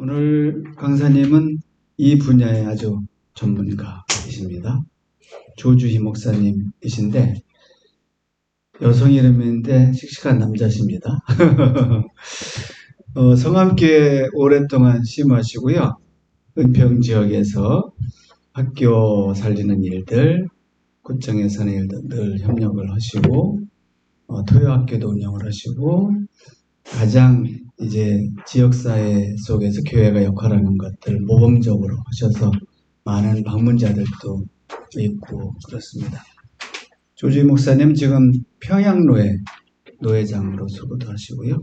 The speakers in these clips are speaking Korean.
오늘 강사님은 이 분야의 아주 전문가이십니다. 조주희 목사님이신데 여성 이름인데 씩씩한 남자십니다. 성함교회 오랫동안 심하시고요. 은평 지역에서 학교 살리는 일들, 구청에 사는 일들 늘 협력을 하시고 토요학교도 운영을 하시고 가장 이제 지역사회 속에서 교회가 역할하는 것들 모범적으로 하셔서 많은 방문자들도 있고 그렇습니다. 조주희 목사님 지금 평양로에 노회장으로 수고도 하시고요.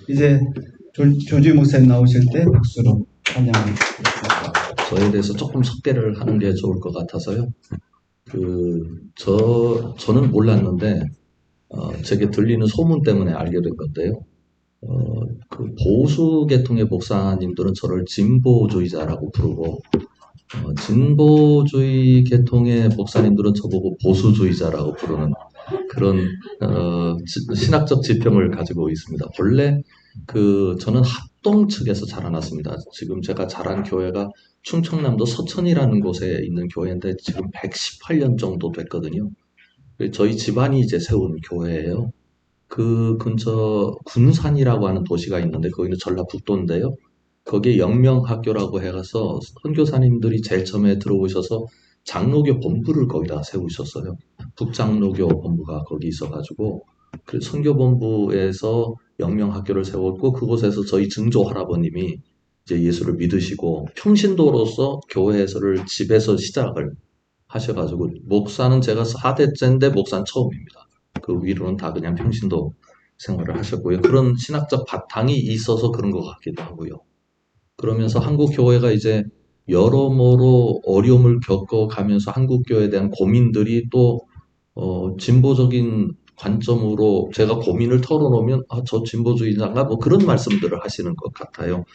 이제 조주희 목사님 나오실 때 박수로 환영하겠습니다. 저에 대해서 조금 소개를 하는 게 좋을 것 같아서요. 저는 몰랐는데, 제게 들리는 소문 때문에 알게 된 건데요. 보수 계통의 목사님들은 저를 진보주의자라고 부르고, 진보주의 계통의 목사님들은 저보고 보수주의자라고 부르는 그런, 신학적 지평을 가지고 있습니다. 본래, 저는 합동 측에서 자라났습니다. 지금 제가 자란 교회가 충청남도 서천이라는 곳에 있는 교회인데 지금 118년 정도 됐거든요. 저희 집안이 이제 세운 교회예요. 그 근처 군산이라고 하는 도시가 있는데 거기는 전라북도인데요. 거기에 영명학교라고 해서 선교사님들이 제일 처음에 들어오셔서 장로교 본부를 거기다 세우셨어요. 북장로교 본부가 거기 있어가지고 그 선교본부에서 영명학교를 세웠고 그곳에서 저희 증조 할아버님이 이제 예수를 믿으시고 평신도로서 교회에서를 집에서 시작을 하셔가지고 목사는 제가 4대째인데 목사는 처음입니다. 그 위로는 다 그냥 평신도 생활을 하셨고요. 그런 신학적 바탕이 있어서 그런 것 같기도 하고요. 그러면서 한국 교회가 이제 여러모로 어려움을 겪어가면서 한국 교회에 대한 고민들이 또 진보적인 관점으로 제가 고민을 털어놓으면 저 진보주의자인가 뭐 그런 말씀들을 하시는 것 같아요.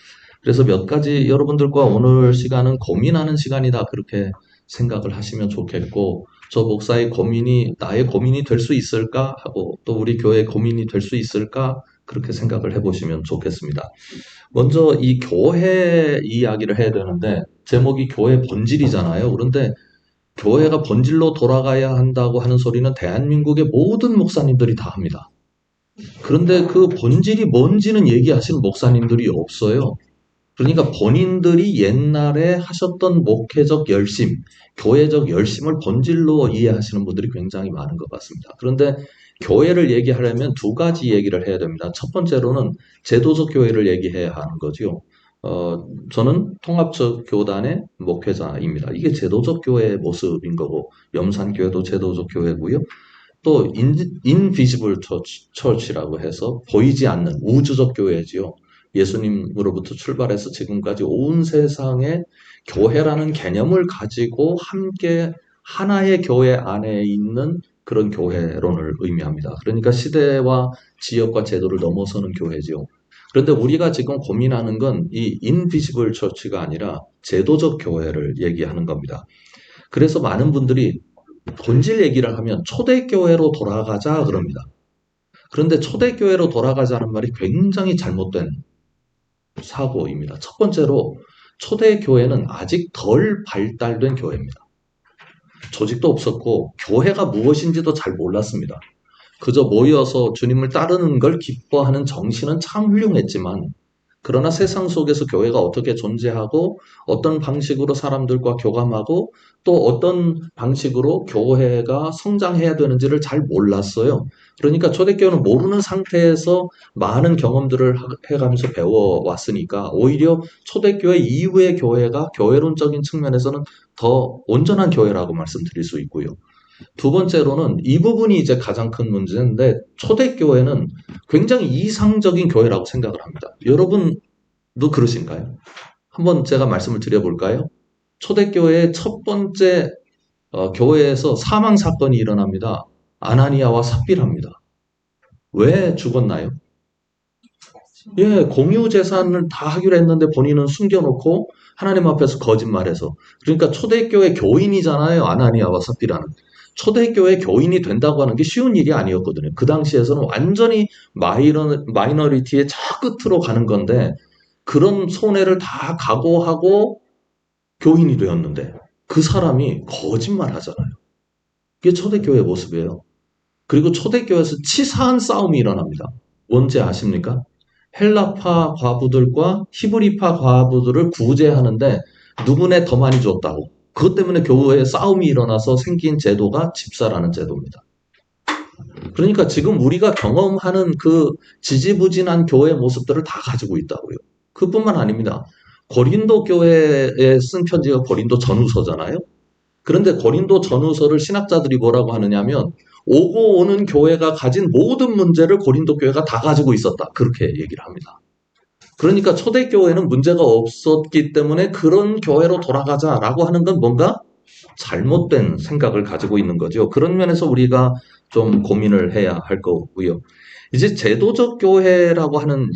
그래서 몇 가지 여러분들과 오늘 시간은 고민하는 시간이다 그렇게 생각을 하시면 좋겠고 저 목사의 고민이 나의 고민이 될 수 있을까 하고 또 우리 교회의 고민이 될 수 있을까 그렇게 생각을 해보시면 좋겠습니다. 먼저 이 교회 이야기를 해야 되는데 제목이 교회 본질이잖아요. 그런데 교회가 본질로 돌아가야 한다고 하는 소리는 대한민국의 모든 목사님들이 다 합니다. 그런데 그 본질이 뭔지는 얘기하시는 목사님들이 없어요. 그러니까 본인들이 옛날에 하셨던 목회적 열심, 교회적 열심을 본질로 이해하시는 분들이 굉장히 많은 것 같습니다. 그런데 교회를 얘기하려면 두 가지 얘기를 해야 됩니다. 첫 번째로는 제도적 교회를 얘기해야 하는 거죠. 저는 통합적 교단의 목회자입니다. 이게 제도적 교회의 모습인 거고, 염산교회도 제도적 교회고요. 또 인비지블 처치라고 해서 보이지 않는 우주적 교회지요. 예수님으로부터 출발해서 지금까지 온 세상에 교회라는 개념을 가지고 함께 하나의 교회 안에 있는 그런 교회론을 의미합니다. 그러니까 시대와 지역과 제도를 넘어서는 교회지요. 그런데 우리가 지금 고민하는 건 이 인비지블 처치가 아니라 제도적 교회를 얘기하는 겁니다. 그래서 많은 분들이 본질 얘기를 하면 초대교회로 돌아가자 그럽니다. 그런데 초대교회로 돌아가자는 말이 굉장히 잘못된 사고입니다. 첫 번째로 초대교회는 아직 덜 발달된 교회입니다. 조직도 없었고 교회가 무엇인지도 잘 몰랐습니다. 그저 모여서 주님을 따르는 걸 기뻐하는 정신은 참 훌륭했지만 그러나 세상 속에서 교회가 어떻게 존재하고 어떤 방식으로 사람들과 교감하고 또 어떤 방식으로 교회가 성장해야 되는지를 잘 몰랐어요. 그러니까 초대교회는 모르는 상태에서 많은 경험들을 해가면서 배워왔으니까 오히려 초대교회 이후의 교회가 교회론적인 측면에서는 더 온전한 교회라고 말씀드릴 수 있고요. 두 번째로는 이 부분이 이제 가장 큰 문제인데 초대교회는 굉장히 이상적인 교회라고 생각을 합니다. 여러분도 그러신가요? 한번 제가 말씀을 드려볼까요? 초대교회의 첫 번째 교회에서 사망 사건이 일어납니다. 아나니아와 삽비라입니다. 왜 죽었나요? 예, 공유 재산을 다 하기로 했는데 본인은 숨겨놓고 하나님 앞에서 거짓말해서 그러니까 초대교회 교인이잖아요. 아나니아와 삽비라는. 초대교회 교인이 된다고 하는 게 쉬운 일이 아니었거든요. 그 당시에서는 완전히 마이너리티의 저 끝으로 가는 건데 그런 손해를 다 각오하고 교인이 되었는데 그 사람이 거짓말 하잖아요. 그게 초대교회 모습이에요. 그리고 초대교회에서 치사한 싸움이 일어납니다. 뭔지 아십니까? 헬라파 과부들과 히브리파 과부들을 구제하는데 누구네 더 많이 줬다고. 그것 때문에 교회에 싸움이 일어나서 생긴 제도가 집사라는 제도입니다. 그러니까 지금 우리가 경험하는 그 지지부진한 교회 모습들을 다 가지고 있다고요. 그뿐만 아닙니다. 고린도 교회에 쓴 편지가 고린도 전후서잖아요. 그런데 고린도 전후서를 신학자들이 뭐라고 하느냐면 오고 오는 교회가 가진 모든 문제를 고린도 교회가 다 가지고 있었다. 그렇게 얘기를 합니다. 그러니까 초대교회는 문제가 없었기 때문에 그런 교회로 돌아가자라고 하는 건 뭔가 잘못된 생각을 가지고 있는 거죠. 그런 면에서 우리가 좀 고민을 해야 할 거고요. 이제 제도적 교회라고 하는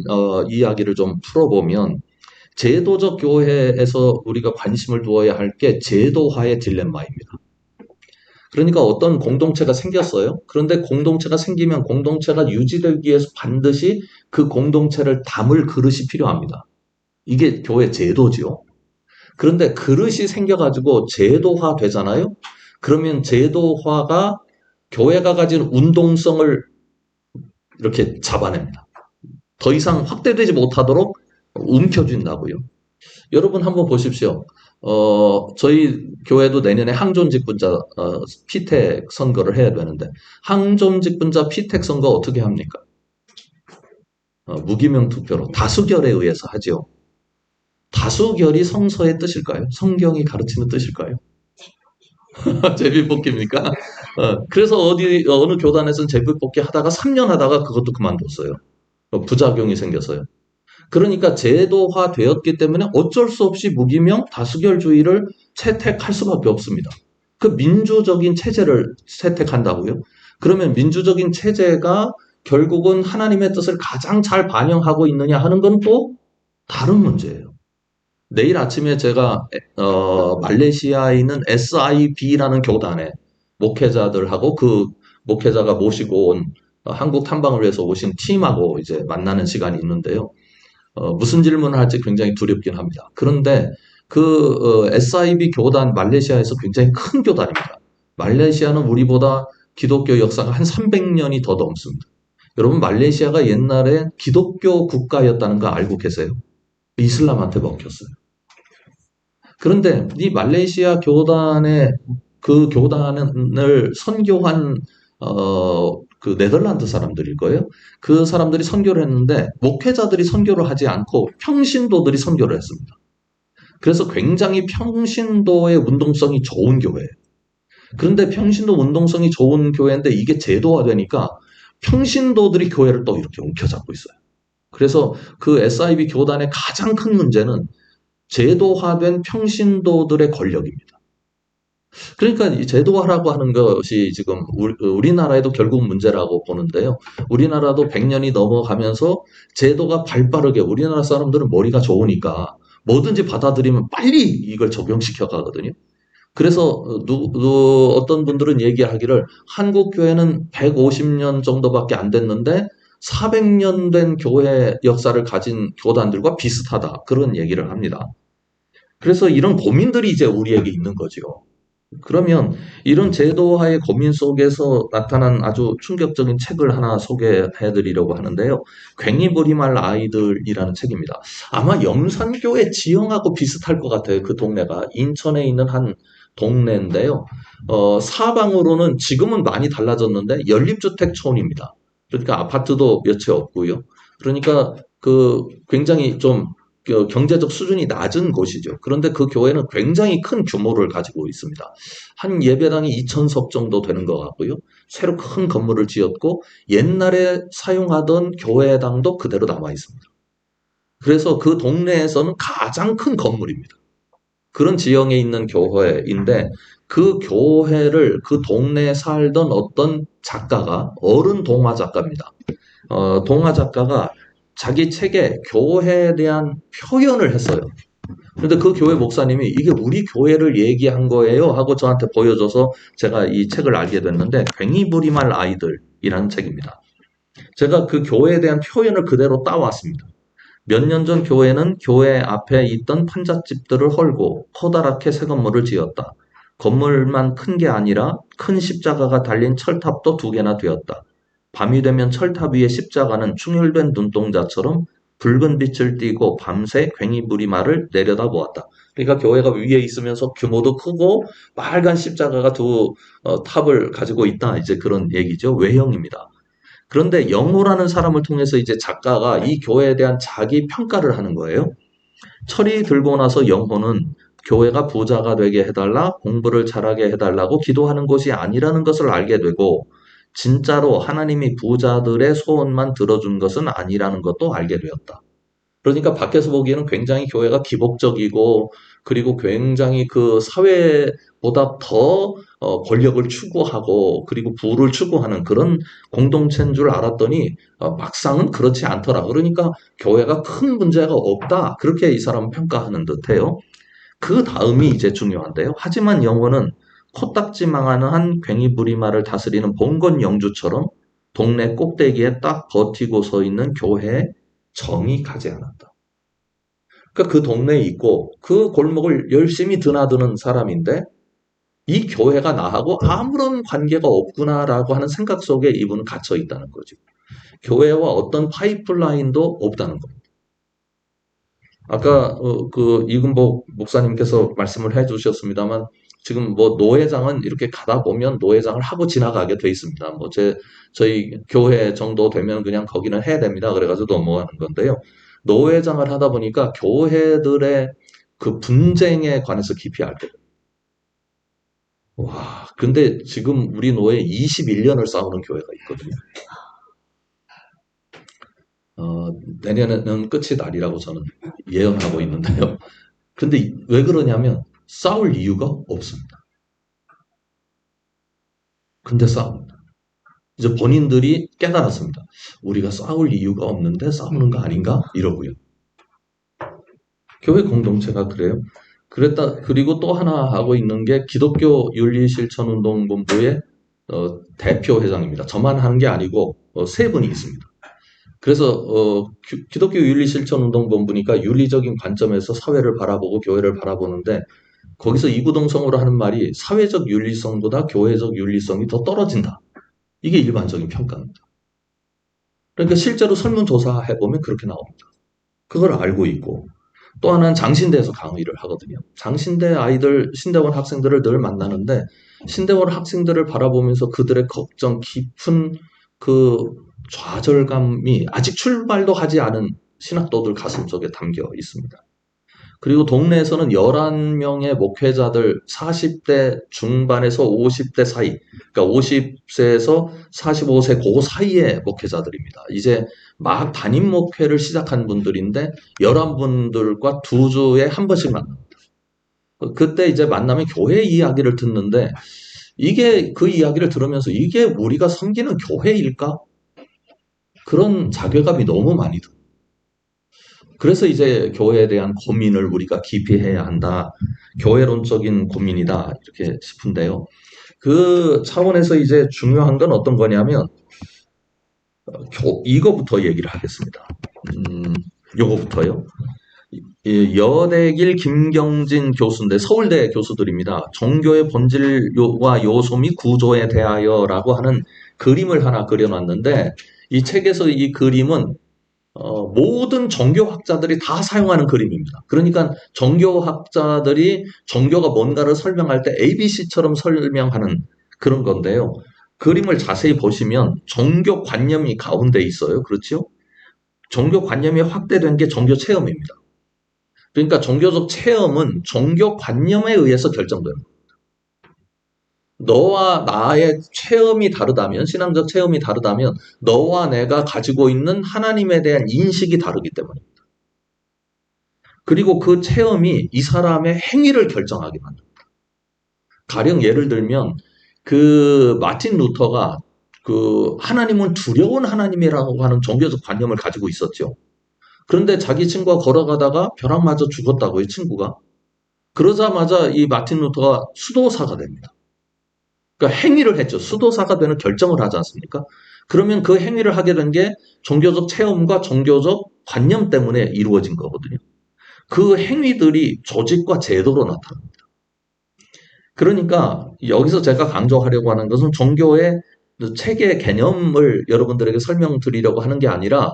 이야기를 좀 풀어보면 제도적 교회에서 우리가 관심을 두어야 할 게 제도화의 딜레마입니다. 그러니까 어떤 공동체가 생겼어요. 그런데 공동체가 생기면 공동체가 유지되기 위해서 반드시 그 공동체를 담을 그릇이 필요합니다. 이게 교회 제도지요. 그런데 그릇이 생겨가지고 제도화 되잖아요. 그러면 제도화가 교회가 가진 운동성을 이렇게 잡아냅니다. 더 이상 확대되지 못하도록 움켜쥔다고요. 여러분 한번 보십시오. 저희 교회도 내년에 항존직분자 피택 선거를 해야 되는데 항존직분자 피택 선거 어떻게 합니까? 무기명 투표로 다수결에 의해서 하죠. 다수결이 성서의 뜻일까요? 성경이 가르치는 뜻일까요? 제비뽑기입니까? 그래서 어느 교단에서는 제비뽑기 하다가 3년 하다가 그것도 그만뒀어요. 부작용이 생겨서요. 그러니까 제도화 되었기 때문에 어쩔 수 없이 무기명 다수결주의를 채택할 수밖에 없습니다. 그 민주적인 체제를 채택한다고요? 그러면 민주적인 체제가 결국은 하나님의 뜻을 가장 잘 반영하고 있느냐 하는 건 또 다른 문제예요. 내일 아침에 제가 말레이시아에 있는 SIB라는 교단의 목회자들하고 그 목회자가 모시고 온 한국 탐방을 위해서 오신 팀하고 이제 만나는 시간이 있는데요. 무슨 질문을 할지 굉장히 두렵긴 합니다. 그런데 그 SIB 교단 말레이시아에서 굉장히 큰 교단입니다. 말레이시아는 우리보다 기독교 역사가 한 300년이 더 넘습니다. 여러분 말레이시아가 옛날에 기독교 국가였다는 거 알고 계세요? 이슬람한테 먹혔어요. 그런데 이 말레이시아 교단의 그 교단을 선교한 그 네덜란드 사람들일 거예요. 그 사람들이 선교를 했는데 목회자들이 선교를 하지 않고 평신도들이 선교를 했습니다. 그래서 굉장히 평신도의 운동성이 좋은 교회예요. 그런데 평신도 운동성이 좋은 교회인데 이게 제도화되니까 평신도들이 교회를 또 이렇게 움켜잡고 있어요. 그래서 그 SIB 교단의 가장 큰 문제는 제도화된 평신도들의 권력입니다. 그러니까 이 제도화라고 하는 것이 지금 우리나라에도 결국 문제라고 보는데요. 우리나라도 100년이 넘어가면서 제도가 발빠르게 우리나라 사람들은 머리가 좋으니까 뭐든지 받아들이면 빨리 이걸 적용시켜 가거든요. 그래서 어떤 분들은 얘기하기를 한국 교회는 150년 정도밖에 안 됐는데 400년 된 교회 역사를 가진 교단들과 비슷하다. 그런 얘기를 합니다. 그래서 이런 고민들이 이제 우리에게 있는 거죠. 그러면 이런 제도화의 고민 속에서 나타난 아주 충격적인 책을 하나 소개해 드리려고 하는데요. 괭이부리말 아이들이라는 책입니다. 아마 염산교회 지형하고 비슷할 것 같아요. 그 동네가 인천에 있는 한 동네인데요. 사방으로는 지금은 많이 달라졌는데 연립주택촌입니다. 그러니까 아파트도 몇 채 없고요. 그러니까 그 굉장히 좀 경제적 수준이 낮은 곳이죠. 그런데 그 교회는 굉장히 큰 규모를 가지고 있습니다. 한 예배당이 2,000석 정도 되는 것 같고요. 새로 큰 건물을 지었고 옛날에 사용하던 교회당도 그대로 남아 있습니다. 그래서 그 동네에서는 가장 큰 건물입니다. 그런 지형에 있는 교회인데 그 교회를 그 동네에 살던 어떤 작가가 어른 동화 작가입니다. 동화 작가가 자기 책에 교회에 대한 표현을 했어요. 그런데 그 교회 목사님이 이게 우리 교회를 얘기한 거예요 하고 저한테 보여줘서 제가 이 책을 알게 됐는데 괭이부리말 아이들이라는 책입니다. 제가 그 교회에 대한 표현을 그대로 따왔습니다. 몇 년 전 교회는 교회 앞에 있던 판잣집들을 헐고 커다랗게 새 건물을 지었다. 건물만 큰 게 아니라 큰 십자가가 달린 철탑도 2개나 되었다. 밤이 되면 철탑 위의 십자가는 충혈된 눈동자처럼 붉은 빛을 띠고 밤새 괭이부리마를 내려다보았다. 그러니까 교회가 위에 있으면서 규모도 크고 빨간 십자가가 두 탑을 가지고 있다. 이제 그런 얘기죠. 외형입니다. 그런데 영호라는 사람을 통해서 이제 작가가 이 교회에 대한 자기 평가를 하는 거예요. 철이 들고 나서 영호는 교회가 부자가 되게 해달라, 공부를 잘하게 해달라고 기도하는 곳이 아니라는 것을 알게 되고, 진짜로 하나님이 부자들의 소원만 들어준 것은 아니라는 것도 알게 되었다. 그러니까 밖에서 보기에는 굉장히 교회가 기복적이고, 그리고 굉장히 그 사회보다 더 권력을 추구하고, 그리고 부를 추구하는 그런 공동체인 줄 알았더니, 막상은 그렇지 않더라. 그러니까 교회가 큰 문제가 없다. 그렇게 이 사람은 평가하는 듯해요. 그 다음이 이제 중요한데요. 하지만 영호는 코딱지망하는 괭이부리마를 다스리는 봉건 영주처럼 동네 꼭대기에 딱 버티고 서 있는 교회에 정이 가지 않았다. 그러니까 그 동네에 있고 그 골목을 열심히 드나드는 사람인데 이 교회가 나하고 아무런 관계가 없구나라고 하는 생각 속에 이분은 갇혀 있다는 거죠. 교회와 어떤 파이프라인도 없다는 겁니다. 아까 그 이근복 목사님께서 말씀을 해주셨습니다만 지금 뭐 노회장은 이렇게 가다 보면 노회장을 하고 지나가게 돼 있습니다. 뭐 저희 교회 정도 되면 그냥 거기는 해야 됩니다. 그래가지고 넘어가는 건데요. 노회장을 하다 보니까 교회들의 그 분쟁에 관해서 깊이 알게 돼요. 와, 근데 지금 우리 노회 21년을 싸우는 교회가 있거든요. 내년에는 끝이 날이라고 저는 예언하고 있는데요. 근데 왜 그러냐면 싸울 이유가 없습니다. 근데 싸웁니다. 이제 본인들이 깨달았습니다. 우리가 싸울 이유가 없는데 싸우는 거 아닌가? 이러고요. 교회 공동체가 그래요. 그리고 또 하나 하고 있는 게 기독교 윤리실천운동본부의 대표 회장입니다. 저만 하는 게 아니고 3분이 있습니다. 그래서 기독교 윤리실천운동본부니까 윤리적인 관점에서 사회를 바라보고 교회를 바라보는데 거기서 이구동성으로 하는 말이 사회적 윤리성보다 교회적 윤리성이 더 떨어진다. 이게 일반적인 평가입니다. 그러니까 실제로 설문조사 해보면 그렇게 나옵니다. 그걸 알고 있고 또 하나는 장신대에서 강의를 하거든요. 장신대 아이들, 신대원 학생들을 늘 만나는데 신대원 학생들을 바라보면서 그들의 걱정, 깊은 그 좌절감이 아직 출발도 하지 않은 신학도들 가슴속에 담겨 있습니다. 그리고 동네에서는 11명의 목회자들 40대 중반에서 50대 사이, 그러니까 50세에서 45세 그 사이의 목회자들입니다. 이제 막 담임 목회를 시작한 분들인데 11분들과 2주에 한 번씩 만납니다. 그때 이제 만나면 교회 이야기를 듣는데 이게 그 이야기를 들으면서 이게 우리가 섬기는 교회일까? 그런 자괴감이 너무 많이 듭니다. 그래서 이제 교회에 대한 고민을 우리가 깊이 해야 한다. 교회론적인 고민이다. 이렇게 싶은데요. 그 차원에서 이제 중요한 건 어떤 거냐면, 이거부터 얘기를 하겠습니다. 요거부터요. 여대길 김경진 교수인데 서울대 교수들입니다. 종교의 본질과 요소 및 구조에 대하여라고 하는 그림을 하나 그려놨는데 이 책에서 이 그림은 모든 종교학자들이 다 사용하는 그림입니다. 그러니까 종교학자들이 종교가 뭔가를 설명할 때 ABC처럼 설명하는 그런 건데요. 그림을 자세히 보시면 종교관념이 가운데 있어요. 그렇죠? 종교관념이 확대된 게 종교체험입니다. 그러니까 종교적 체험은 종교관념에 의해서 결정됩니다. 너와 나의 체험이 다르다면, 신앙적 체험이 다르다면 너와 내가 가지고 있는 하나님에 대한 인식이 다르기 때문입니다. 그리고 그 체험이 이 사람의 행위를 결정하게 만듭니다. 가령 예를 들면 그 마틴 루터가 그 하나님은 두려운 하나님이라고 하는 종교적 관념을 가지고 있었죠. 그런데 자기 친구가 걸어가다가 벼락 맞아 죽었다고요, 친구가. 그러자마자 이 마틴 루터가 수도사가 됩니다. 그러니까 행위를 했죠. 수도사가 되는 결정을 하지 않습니까? 그러면 그 행위를 하게 된 게 종교적 체험과 종교적 관념 때문에 이루어진 거거든요. 그 행위들이 조직과 제도로 나타납니다. 그러니까 여기서 제가 강조하려고 하는 것은 종교의 체계 개념을 여러분들에게 설명드리려고 하는 게 아니라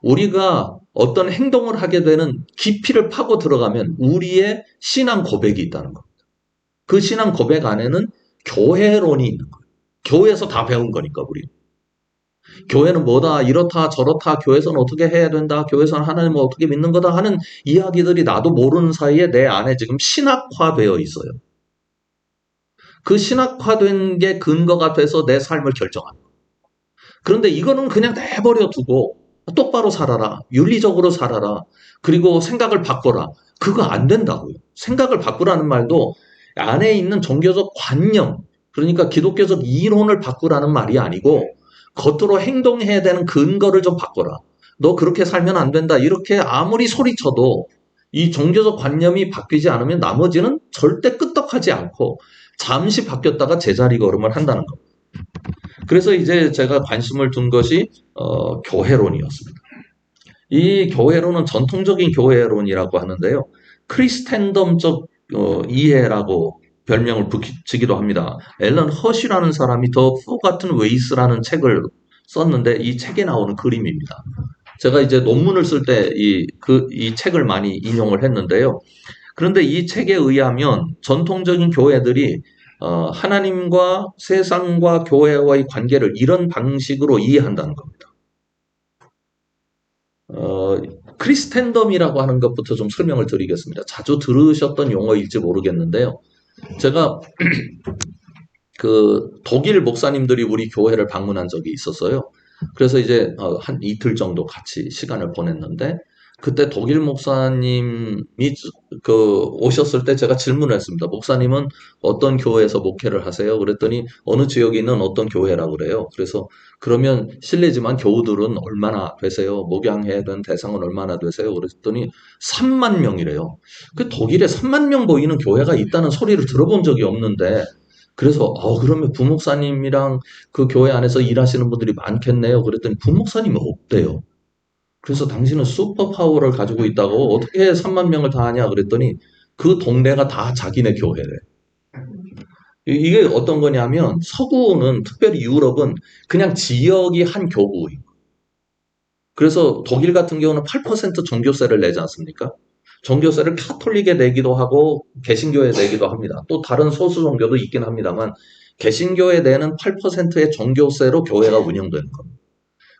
우리가 어떤 행동을 하게 되는 깊이를 파고 들어가면 우리의 신앙 고백이 있다는 겁니다. 그 신앙 고백 안에는 교회론이 있는 거예요. 교회에서 다 배운 거니까 우리. 교회는 뭐다, 이렇다, 저렇다, 교회에서는 어떻게 해야 된다, 교회에서는 하나님을 어떻게 믿는 거다 하는 이야기들이 나도 모르는 사이에 내 안에 지금 신학화되어 있어요. 그 신학화된 게 근거가 돼서 내 삶을 결정하는 거예요. 그런데 이거는 그냥 내버려 두고 똑바로 살아라, 윤리적으로 살아라, 그리고 생각을 바꿔라. 그거 안 된다고요. 생각을 바꾸라는 말도 안에 있는 종교적 관념, 그러니까 기독교적 이론을 바꾸라는 말이 아니고 겉으로 행동해야 되는 근거를 좀 바꿔라. 너 그렇게 살면 안 된다. 이렇게 아무리 소리쳐도 이 종교적 관념이 바뀌지 않으면 나머지는 절대 끄떡하지 않고 잠시 바뀌었다가 제자리 걸음을 한다는 겁니다. 그래서 이제 제가 관심을 둔 것이 교회론이었습니다. 이 교회론은 전통적인 교회론이라고 하는데요. 크리스텐덤적 이해라고 별명을 붙이기도 합니다. 앨런 허쉬라는 사람이 더 포가튼 웨이스라는 책을 썼는데 이 책에 나오는 그림입니다. 제가 이제 논문을 쓸 때 이 책을 많이 인용을 했는데요. 그런데 이 책에 의하면 전통적인 교회들이 하나님과 세상과 교회와의 관계를 이런 방식으로 이해한다는 겁니다. 크리스텐덤이라고 하는 것부터 좀 설명을 드리겠습니다. 자주 들으셨던 용어일지 모르겠는데요. 제가 그 독일 목사님들이 우리 교회를 방문한 적이 있었어요. 그래서 이제 한 이틀 정도 같이 시간을 보냈는데 그때 독일 목사님이 오셨을 때 제가 질문을 했습니다. 목사님은 어떤 교회에서 목회를 하세요? 그랬더니 어느 지역에 있는 어떤 교회라고 그래요. 그래서 그러면 실례지만 교우들은 얼마나 되세요? 목양해야 되는 대상은 얼마나 되세요? 그랬더니 3만 명이래요. 그 독일에 3만 명 모이는 교회가 있다는 소리를 들어본 적이 없는데 그래서 그러면 부목사님이랑 그 교회 안에서 일하시는 분들이 많겠네요. 그랬더니 부목사님이 없대요. 그래서 당신은 슈퍼파워를 가지고 있다고 어떻게 3만 명을 다 하냐 그랬더니 그 동네가 다 자기네 교회래. 이게 어떤 거냐면 서구는 특별히 유럽은 그냥 지역이 한 교구예요. 그래서 독일 같은 경우는 8% 종교세를 내지 않습니까? 종교세를 카톨릭에 내기도 하고 개신교에 내기도 합니다. 또 다른 소수 종교도 있긴 합니다만 개신교에 내는 8%의 종교세로 교회가 운영되는 겁니다.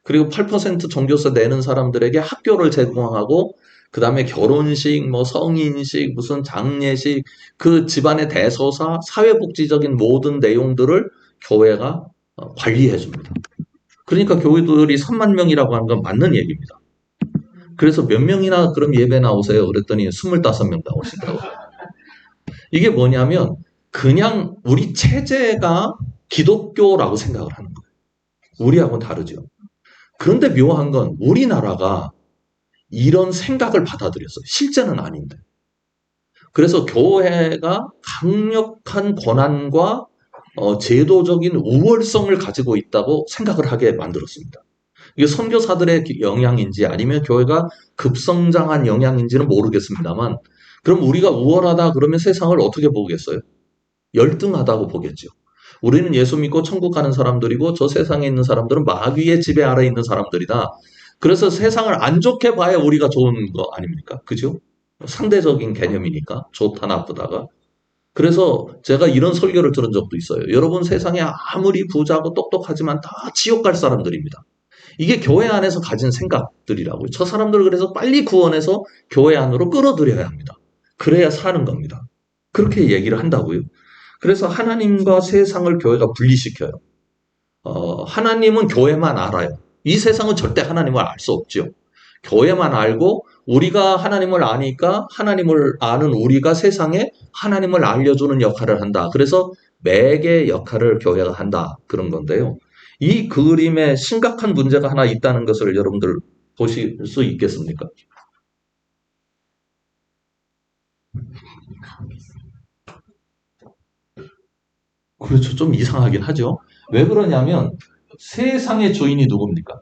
그리고 8% 종교세 내는 사람들에게 학교를 제공하고 그 다음에 결혼식, 뭐 성인식, 무슨 장례식, 그 집안의 대소사, 사회복지적인 모든 내용들을 교회가 관리해 줍니다. 그러니까 교회들이 3만 명이라고 하는 건 맞는 얘기입니다. 그래서 몇 명이나 그럼 예배 나오세요? 그랬더니 25명 나오신다고. 이게 뭐냐면 그냥 우리 체제가 기독교라고 생각을 하는 거예요. 우리하고는 다르죠. 그런데 묘한 건 우리나라가 이런 생각을 받아들였어요. 실제는 아닌데. 그래서 교회가 강력한 권한과 제도적인 우월성을 가지고 있다고 생각을 하게 만들었습니다. 이게 선교사들의 영향인지 아니면 교회가 급성장한 영향인지는 모르겠습니다만 그럼 우리가 우월하다 그러면 세상을 어떻게 보겠어요? 열등하다고 보겠죠. 우리는 예수 믿고 천국 가는 사람들이고 저 세상에 있는 사람들은 마귀의 지배 아래 있는 사람들이다. 그래서 세상을 안 좋게 봐야 우리가 좋은 거 아닙니까? 그죠? 상대적인 개념이니까 좋다 나쁘다가. 그래서 제가 이런 설교를 들은 적도 있어요. 여러분 세상에 아무리 부자고 똑똑하지만 다 지옥 갈 사람들입니다. 이게 교회 안에서 가진 생각들이라고요. 저 사람들을 그래서 빨리 구원해서 교회 안으로 끌어들여야 합니다. 그래야 사는 겁니다. 그렇게 얘기를 한다고요. 그래서 하나님과 세상을 교회가 분리시켜요. 하나님은 교회만 알아요. 이 세상은 절대 하나님을 알 수 없죠. 교회만 알고 우리가 하나님을 아니까 하나님을 아는 우리가 세상에 하나님을 알려주는 역할을 한다. 그래서 매개 역할을 교회가 한다. 그런 건데요. 이 그림에 심각한 문제가 하나 있다는 것을 여러분들 보실 수 있겠습니까? 그렇죠. 좀 이상하긴 하죠. 왜 그러냐면 세상의 주인이 누굽니까?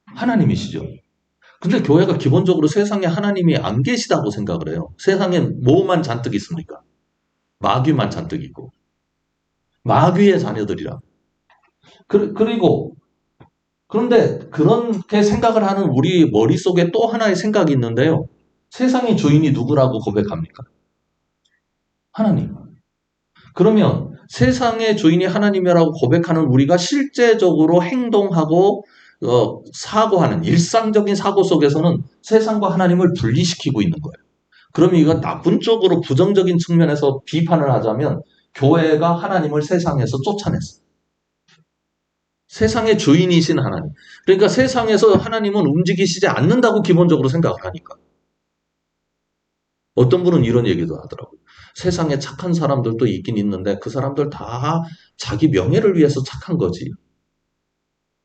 하나님이시죠. 근데 교회가 기본적으로 세상에 하나님이 안 계시다고 생각을 해요. 세상에 뭐만 잔뜩 있습니까? 마귀만 잔뜩 있고. 마귀의 자녀들이라. 그리고 그런데 그렇게 생각을 하는 우리 머릿속에 또 하나의 생각이 있는데요. 세상의 주인이 누구라고 고백합니까? 하나님. 그러면 세상의 주인이 하나님이라고 고백하는 우리가 실제적으로 행동하고 사고하는 일상적인 사고 속에서는 세상과 하나님을 분리시키고 있는 거예요. 그러면 이건 나쁜 쪽으로 부정적인 측면에서 비판을 하자면 교회가 하나님을 세상에서 쫓아냈어요. 세상의 주인이신 하나님. 그러니까 세상에서 하나님은 움직이시지 않는다고 기본적으로 생각을 하니까. 어떤 분은 이런 얘기도 하더라고요. 세상에 착한 사람들도 있긴 있는데 그 사람들 다 자기 명예를 위해서 착한 거지.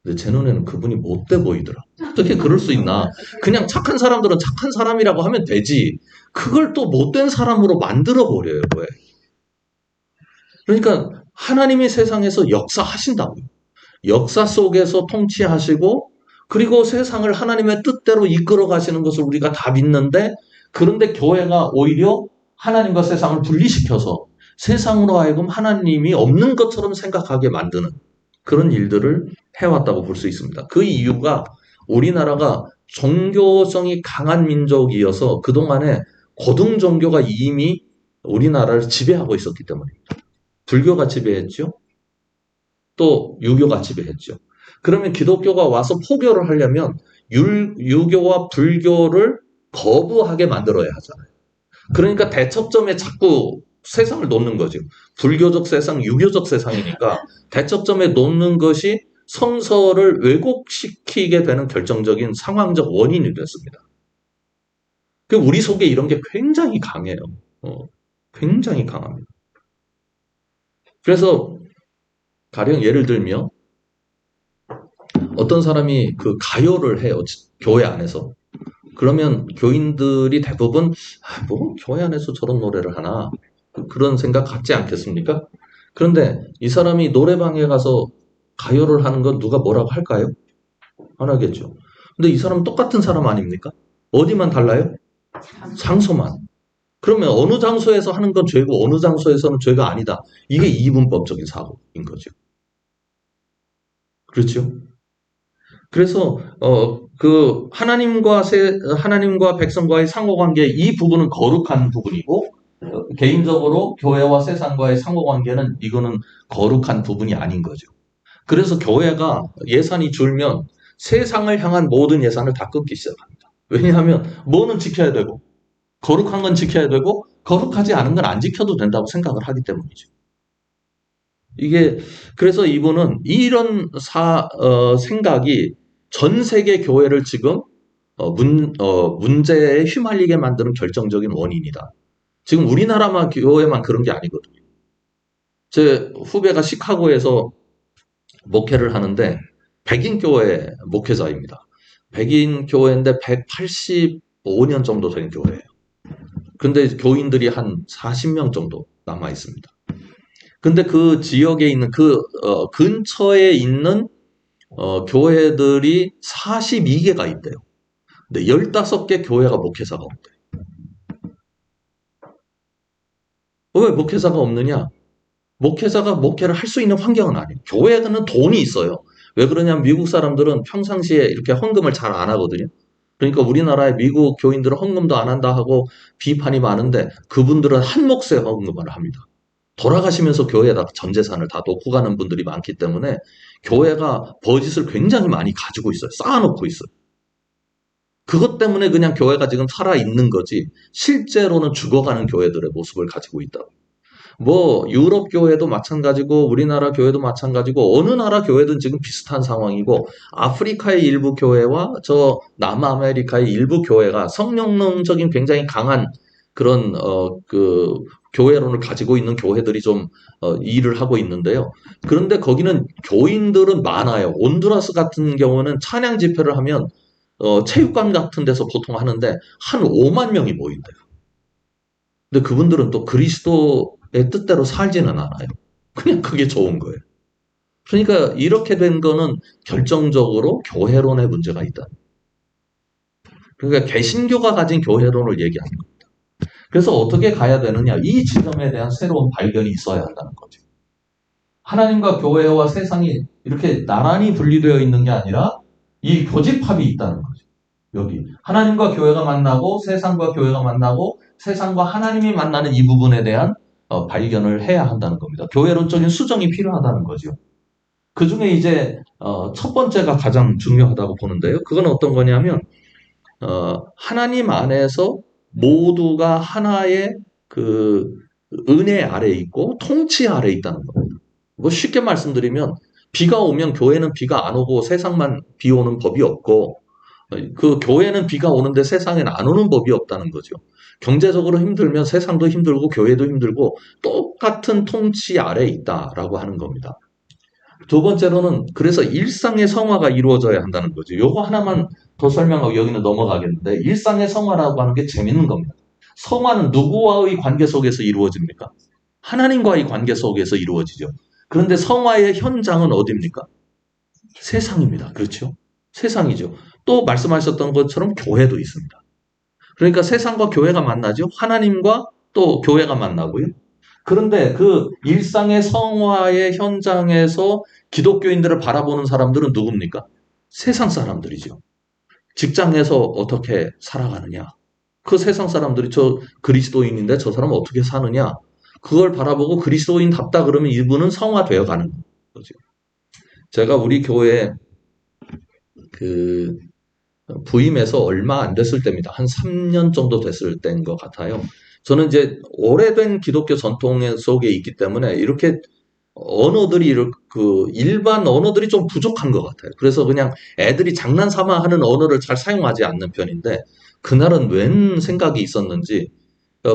근데 제 눈에는 그분이 못돼 보이더라. 어떻게 그럴 수 있나? 그냥 착한 사람들은 착한 사람이라고 하면 되지. 그걸 또 못된 사람으로 만들어 버려요. 왜? 그러니까 하나님이 세상에서 역사하신다고요. 역사 속에서 통치하시고 그리고 세상을 하나님의 뜻대로 이끌어 가시는 것을 우리가 다 믿는데 그런데 교회가 오히려 하나님과 세상을 분리시켜서 세상으로 하여금 하나님이 없는 것처럼 생각하게 만드는 그런 일들을 해왔다고 볼 수 있습니다. 그 이유가 우리나라가 종교성이 강한 민족이어서 그동안에 고등 종교가 이미 우리나라를 지배하고 있었기 때문입니다. 불교가 지배했죠. 또 유교가 지배했죠. 그러면 기독교가 와서 포교를 하려면 유교와 불교를 거부하게 만들어야 하잖아요. 그러니까 대척점에 자꾸 세상을 놓는 거죠. 불교적 세상, 유교적 세상이니까 대척점에 놓는 것이 성서를 왜곡시키게 되는 결정적인 상황적 원인이 됐습니다. 우리 속에 이런 게 굉장히 강해요. 굉장히 강합니다. 그래서 가령 예를 들면 어떤 사람이 그 가요를 해요. 교회 안에서. 그러면 교인들이 대부분 뭐 교회 안에서 저런 노래를 하나 그런 생각 갖지 않겠습니까? 그런데 이 사람이 노래방에 가서 가요를 하는 건 누가 뭐라고 할까요? 안 하겠죠. 근데 이 사람은 똑같은 사람 아닙니까? 어디만 달라요? 장소만. 그러면 어느 장소에서 하는 건 죄고 어느 장소에서는 죄가 아니다. 이게 이분법적인 사고인 거죠. 그렇죠? 그래서 그 하나님과 백성과의 상호관계 이 부분은 거룩한 부분이고 개인적으로 교회와 세상과의 상호관계는 이거는 거룩한 부분이 아닌 거죠. 그래서 교회가 예산이 줄면 세상을 향한 모든 예산을 다 끊기 시작합니다. 왜냐하면 뭐는 지켜야 되고 거룩한 건 지켜야 되고 거룩하지 않은 건 안 지켜도 된다고 생각을 하기 때문이죠. 이게 그래서 이분은 이런 생각이 전 세계 교회를 지금 문제에 휘말리게 만드는 결정적인 원인이다. 지금 우리나라만 교회만 그런 게 아니거든요. 제 후배가 시카고에서 목회를 하는데 백인 교회 목회자입니다. 백인 교회인데 185년 정도 된 교회예요. 근데 교인들이 한 40명 정도 남아 있습니다. 근데 그 지역에 있는 근처에 있는 교회들이 42개가 있대요. 근데 15개 교회가 목회자가 없대요. 왜 목회자가 없느냐? 목회자가 목회를 할 수 있는 환경은 아니에요. 교회는 돈이 있어요. 왜 그러냐면 미국 사람들은 평상시에 이렇게 헌금을 잘 안 하거든요. 그러니까 우리나라의 미국 교인들은 헌금도 안 한다 하고 비판이 많은데 그분들은 한 몫의 헌금을 합니다. 돌아가시면서 교회에다 전 재산을 다 놓고 가는 분들이 많기 때문에 교회가 버짓을 굉장히 많이 가지고 있어요. 쌓아놓고 있어요. 그것 때문에 그냥 교회가 지금 살아있는 거지 실제로는 죽어가는 교회들의 모습을 가지고 있다. 뭐 유럽 교회도 마찬가지고 우리나라 교회도 마찬가지고 어느 나라 교회든 지금 비슷한 상황이고 아프리카의 일부 교회와 저 남아메리카의 일부 교회가 성령적인 굉장히 강한 그런 그 교회론을 가지고 있는 교회들이 좀 일을 하고 있는데요. 그런데 거기는 교인들은 많아요. 온두라스 같은 경우는 찬양 집회를 하면 체육관 같은 데서 보통 하는데 한 5만 명이 모인대요. 근데 그분들은 또 그리스도의 뜻대로 살지는 않아요. 그냥 그게 좋은 거예요. 그러니까 이렇게 된 거는 결정적으로 교회론의 문제가 있다. 그러니까 개신교가 가진 교회론을 얘기하는 거예요. 그래서 어떻게 가야 되느냐? 이 지점에 대한 새로운 발견이 있어야 한다는 거죠. 하나님과 교회와 세상이 이렇게 나란히 분리되어 있는 게 아니라 이 교집합이 있다는 거죠. 여기 하나님과 교회가 만나고 세상과 교회가 만나고 세상과 하나님이 만나는 이 부분에 대한 발견을 해야 한다는 겁니다. 교회론적인 수정이 필요하다는 거죠. 그 중에 이제 첫 번째가 가장 중요하다고 보는데요. 그건 어떤 거냐면 하나님 안에서 모두가 하나의 그 은혜 아래에 있고 통치 아래에 있다는 겁니다. 뭐 쉽게 말씀드리면 비가 오면 교회는 비가 안 오고 세상만 비 오는 법이 없고 그 교회는 비가 오는데 세상에는 안 오는 법이 없다는 거죠. 경제적으로 힘들면 세상도 힘들고 교회도 힘들고 똑같은 통치 아래에 있다라고 하는 겁니다. 두 번째로는 그래서 일상의 성화가 이루어져야 한다는 거죠. 요거 하나만 더 설명하고 여기는 넘어가겠는데 일상의 성화라고 하는 게 재밌는 겁니다. 성화는 누구와의 관계 속에서 이루어집니까? 하나님과의 관계 속에서 이루어지죠. 그런데 성화의 현장은 어디입니까? 세상입니다. 그렇죠? 세상이죠. 또 말씀하셨던 것처럼 교회도 있습니다. 그러니까 세상과 교회가 만나죠. 하나님과 또 교회가 만나고요. 그런데 그 일상의 성화의 현장에서 기독교인들을 바라보는 사람들은 누굽니까? 세상 사람들이죠. 직장에서 어떻게 살아가느냐. 그 세상 사람들이 저 그리스도인인데 저 사람은 어떻게 사느냐. 그걸 바라보고 그리스도인답다 그러면 이분은 성화되어 가는 거죠. 제가 우리 교회 그 부임해서 얼마 안 됐을 때입니다. 한 3년 정도 됐을 때인 것 같아요. 저는 이제 오래된 기독교 전통 속에 있기 때문에 이렇게 언어들이 그 일반 언어들이 좀 부족한 것 같아요. 그래서 그냥 애들이 장난삼아 하는 언어를 잘 사용하지 않는 편인데 그날은 웬 생각이 있었는지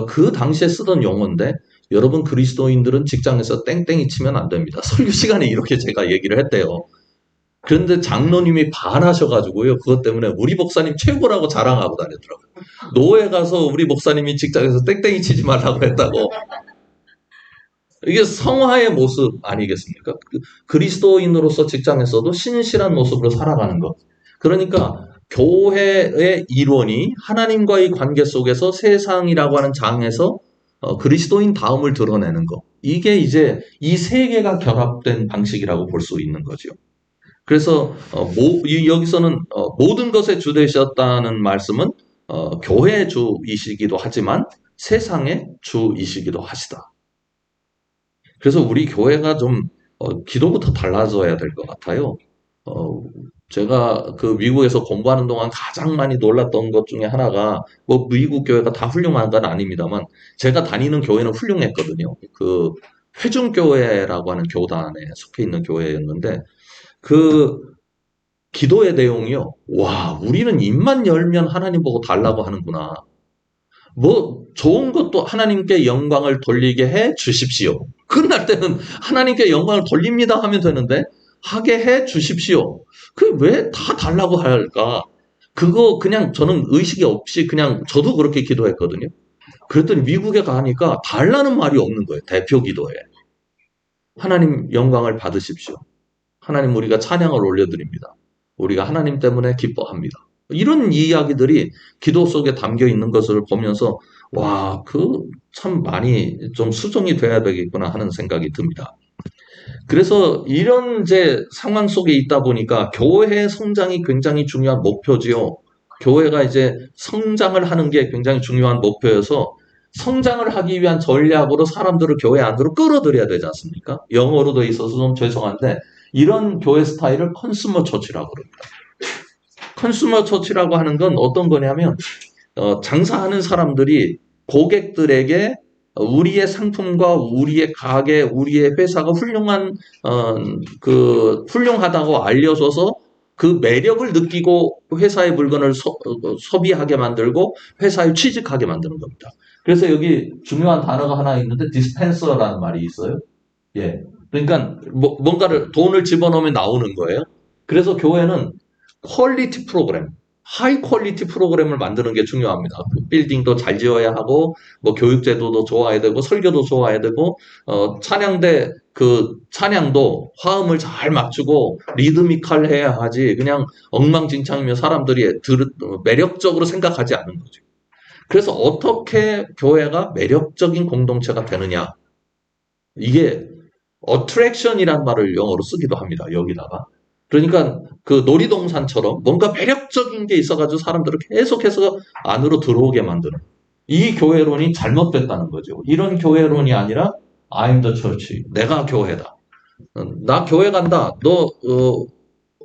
그 당시에 쓰던 용어인데 여러분 그리스도인들은 직장에서 땡땡이 치면 안 됩니다. 설교 시간에 이렇게 제가 얘기를 했대요. 그런데 장로님이 반하셔가지고요. 그것 때문에 우리 목사님 최고라고 자랑하고 다녔더라고요. 노회 가서 우리 목사님이 직장에서 땡땡이 치지 말라고 했다고. 이게 성화의 모습 아니겠습니까? 그리스도인으로서 직장에서도 신실한 모습으로 살아가는 것. 그러니까 교회의 일원이 하나님과의 관계 속에서 세상이라고 하는 장에서 그리스도인 다움을 드러내는 것. 이게 이제 이 세 개가 결합된 방식이라고 볼 수 있는 거죠. 그래서 여기서는 모든 것에 주 되셨다는 말씀은 교회의 주이시기도 하지만 세상의 주이시기도 하시다. 그래서 우리 교회가 좀 기도부터 달라져야 될 것 같아요. 제가 그 미국에서 공부하는 동안 가장 많이 놀랐던 것 중에 하나가 뭐 미국 교회가 다 훌륭한 건 아닙니다만 제가 다니는 교회는 훌륭했거든요. 그 회중교회라고 하는 교단에 속해 있는 교회였는데 그 기도의 내용이요. 와, 우리는 입만 열면 하나님 보고 달라고 하는구나. 뭐 좋은 것도 하나님께 영광을 돌리게 해 주십시오. 끝날 때는 하나님께 영광을 돌립니다 하면 되는데 하게 해 주십시오. 그 왜 다 달라고 할까? 그거 그냥 저는 의식이 없이 그냥 저도 그렇게 기도했거든요. 그랬더니 미국에 가니까 달라는 말이 없는 거예요. 대표 기도에. 하나님 영광을 받으십시오. 하나님 우리가 찬양을 올려드립니다. 우리가 하나님 때문에 기뻐합니다. 이런 이야기들이 기도 속에 담겨 있는 것을 보면서 와, 참 많이 좀 수정이 돼야 되겠구나 하는 생각이 듭니다. 그래서 이런 이제 상황 속에 있다 보니까 교회의 성장이 굉장히 중요한 목표지요. 교회가 이제 성장을 하는 게 굉장히 중요한 목표여서 성장을 하기 위한 전략으로 사람들을 교회 안으로 끌어들여야 되지 않습니까? 영어로 돼 있어서 좀 죄송한데 이런 교회 스타일을 컨슈머 처치라고 그럽니다. 컨슈머 처치라고 하는 건 어떤 거냐면 장사하는 사람들이 고객들에게 우리의 상품과 우리의 가게, 우리의 회사가 훌륭하다고 알려줘서 그 매력을 느끼고 회사의 물건을 소비하게 만들고 회사에 취직하게 만드는 겁니다. 그래서 여기 중요한 단어가 하나 있는데 디스펜서라는 말이 있어요. 예. 그러니까 뭔가를 돈을 집어넣으면 나오는 거예요. 그래서 교회는 퀄리티 프로그램, 하이 퀄리티 프로그램을 만드는 게 중요합니다. 빌딩도 잘 지어야 하고, 뭐 교육제도도 좋아야 되고, 설교도 좋아야 되고, 찬양대 그 찬양도 화음을 잘 맞추고 리드미컬 해야 하지 그냥 엉망진창이면 사람들이 매력적으로 생각하지 않는 거죠. 그래서 어떻게 교회가 매력적인 공동체가 되느냐. 이게 attraction이라는 말을 영어로 쓰기도 합니다. 여기다가. 그러니까 그 놀이동산처럼 뭔가 매력적인 게 있어가지고 사람들을 계속해서 안으로 들어오게 만드는 이 교회론이 잘못됐다는 거죠. 이런 교회론이 아니라 I'm the church. 내가 교회다. 나 교회 간다. 너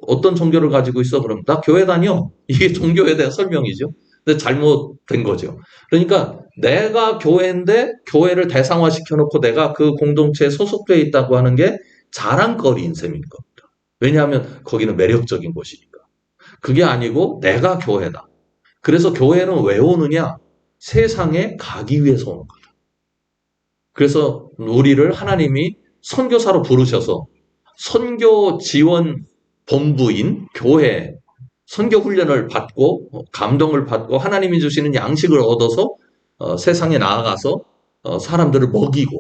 어떤 종교를 가지고 있어? 그럼 나 교회 다녀. 이게 종교에 대한 설명이죠. 근데 잘못된 거죠. 그러니까 내가 교회인데 교회를 대상화시켜 놓고 내가 그 공동체에 소속되어 있다고 하는 게 자랑거리인 셈인 겁니다. 왜냐하면 거기는 매력적인 곳이니까. 그게 아니고 내가 교회다. 그래서 교회는 왜 오느냐? 세상에 가기 위해서 오는 거다. 그래서 우리를 하나님이 선교사로 부르셔서 선교 지원 본부인 교회 선교 훈련을 받고 감동을 받고 하나님이 주시는 양식을 얻어서 세상에 나아가서 사람들을 먹이고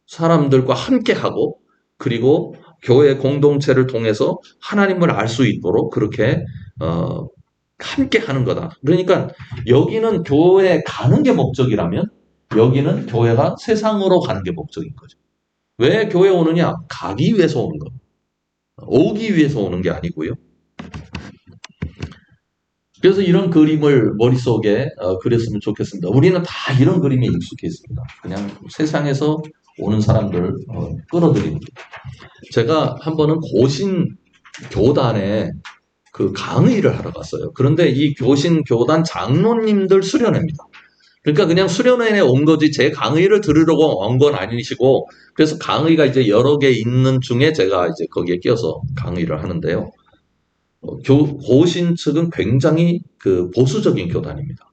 사람들과 함께하고 그리고 교회 공동체를 통해서 하나님을 알 수 있도록 그렇게 함께하는 거다. 그러니까 여기는 교회에 가는 게 목적이라면 여기는 교회가 세상으로 가는 게 목적인 거죠. 왜 교회 오느냐? 가기 위해서 오는 거. 오기 위해서 오는 게 아니고요. 그래서 이런 그림을 머릿속에 그렸으면 좋겠습니다. 우리는 다 이런 그림에 익숙해 있습니다. 그냥 세상에서 오는 사람들 끌어들이는 거. 제가 한 번은 고신 교단에 그 강의를 하러 갔어요. 그런데 이 고신 교단 장로님들 수련회입니다. 그러니까 그냥 수련회에 온 거지 제 강의를 들으려고 온 건 아니시고 그래서 강의가 이제 여러 개 있는 중에 제가 이제 거기에 끼어서 강의를 하는데요. 고신 측은 굉장히 그 보수적인 교단입니다.